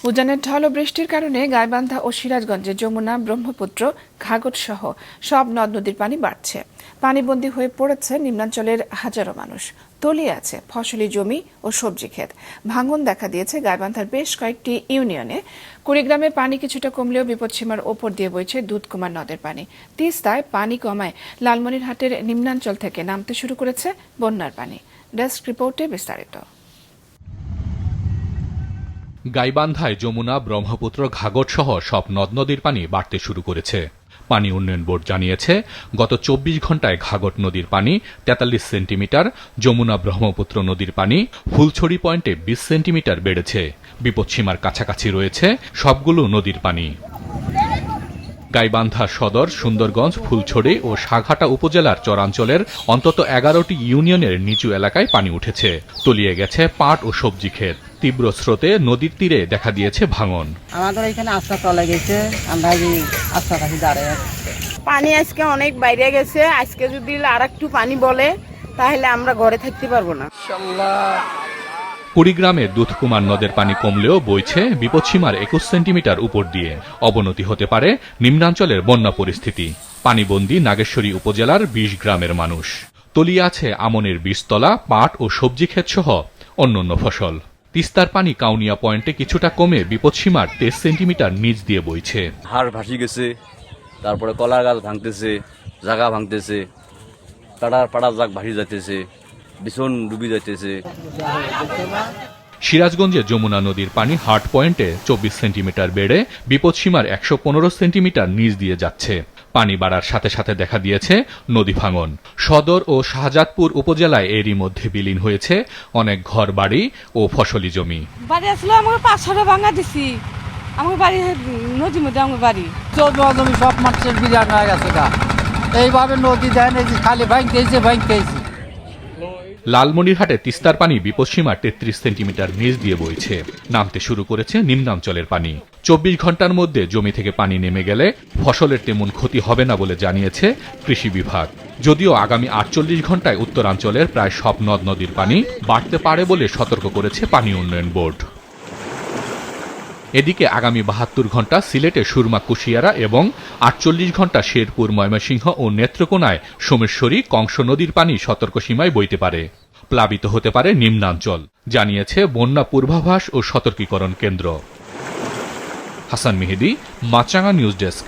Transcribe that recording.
উজানের ঢল ও বৃষ্টির কারণে গাইবান্ধা ও সিরাজগঞ্জে যমুনা, ব্রহ্মপুত্র, ঘাঘট সহ সব নদ নদীর পানি বাড়ছে। পানিবন্দী হয়ে পড়েছে নিম্নাঞ্চলের হাজারো মানুষ। তলিয়ে আছে ফসলি জমি ও সবজি ক্ষেত। ভাঙন দেখা দিয়েছে গাইবান্ধার বেশ কয়েকটি ইউনিয়নে। কুড়িগ্রামে পানি কিছুটা কমলেও বিপদসীমার ওপর দিয়ে বইছে দুধকুমার নদের পানি। তিস্তায় পানি কমায় লালমনিরহাটের নিম্নাঞ্চল থেকে নামতে শুরু করেছে বন্যার পানি। ডেস্ক রিপোর্টে বিস্তারিত। গাইবান্ধায় যমুনা, ব্রহ্মপুত্র, ঘাঘট সহ সব নদ নদীর পানি বাড়তে শুরু করেছে। পানি উন্নয়ন বোর্ড জানিয়েছে, গত ২৪ ঘন্টায় ঘাঘট নদীর পানি ৪৩ সেন্টিমিটার, যমুনা ব্রহ্মপুত্র নদীর পানি ফুলছড়ি পয়েন্টে ২০ সেন্টিমিটার বেড়েছে। বিপদসীমার কাছাকাছি রয়েছে সবগুলো নদীর পানি। গাইবান্ধা সদর, সুন্দরগঞ্জ, ফুলছড়ি ও সাঘাটা উপজেলার চরাঞ্চলের অন্তত ১১টি ইউনিয়নের নিচু এলাকায় পানি উঠেছে। তলিয়ে গেছে পাট ও সবজি ক্ষেত। তীব্র স্রোতে নদীর তীরে দেখা দিয়েছে ভাঙন। আমাদের এখানে আস্থা চলে গেছে, আমরা আস্থা কাছে দাঁড়িয়ে। পানি আজকে অনেক বাইরে গেছে। আজকে যদি আর একটু পানি বলে তাহলে আমরা ঘরে থাকতে পারবো না। কুড়িগ্রামে দুধকুমার নদের পানি কমলেও বইছে বিপদসীমার ২১ সেন্টিমিটার উপর দিয়ে। অবনতি হতে পারে নিম্নাঞ্চলের বন্যা পরিস্থিতি। পানিবন্দী নাগেশ্বরী উপজেলার ২০ গ্রামের মানুষ। তলিয়ে আছে আমনের বীজতলা, পাট ও সবজি ক্ষেত সহ অন্যান্য ফসল। তিস্তার পানি কাউনিয়া পয়েন্টে কিছুটা কমে বিপদসীমার ২৩ সেন্টিমিটার নিচ দিয়ে বইছে। হাড় ভাসি গেছে, তারপরে কলার গাছ ভাঙতেছে, জাগা ভাঙতেছে, পাড়ার জাগ ভাসি যাইতেছে, বিছন ডুবি যাইতেছে। সিরাজগঞ্জে যমুনা নদীর পানি হার্ট পয়েন্টে ২৪ সেন্টিমিটার বেড়ে বিপদসীমার ১১৫ সেন্টিমিটার নিচ দিয়ে যাচ্ছে। পানি বাড়ার সাথে সাথে দেখা দিয়েছে নদী ভাঙন। সদর ও শাহজাদপুর উপজেলায় এরই মধ্যে বিলীন হয়েছে অনেক ঘর বাড়ি ও ফসলি জমি। বাড়ি আসলে আমাকে ৫০০ ভাঙা দিছি। আমার বাড়ি নদীর মধ্যে, আমার বাড়ি জমি সব মানুষের বিরাট হয়ে গেছে। এইভাবে নদী দেন, খালি ভাঙতেছে। লালমনিরহাটে তিস্তার পানি বিপদসীমার ৩৩ সেন্টিমিটার নিচ দিয়ে বইছে। নামতে শুরু করেছে নিম্নাঞ্চলের পানি। ২৪ ঘন্টার মধ্যে জমি থেকে পানি নেমে গেলে ফসলের তেমন ক্ষতি হবে না বলে জানিয়েছে কৃষি বিভাগ। যদিও আগামী ৪৮ ঘন্টায় উত্তরাঞ্চলের প্রায় সব নদ নদীর পানি বাড়তে পারে বলে সতর্ক করেছে পানি উন্নয়ন বোর্ড। এদিকে আগামী ৭২ ঘন্টা সিলেটে সুরমা, কুশিয়ারা এবং ৪৮ ঘন্টা শেরপুর, ময়মনসিংহ ও নেত্রকোনায় সোমেশ্বরী, কংস নদীর পানি সতর্ক সীমায় বইতে পারে। প্লাবিত হতে পারে নিম্নাঞ্চল, জানিয়েছে বন্যা পূর্বাভাস ও সতর্কীকরণ কেন্দ্র। হাসান মেহেদী, মাছরাঙা নিউজ ডেস্ক।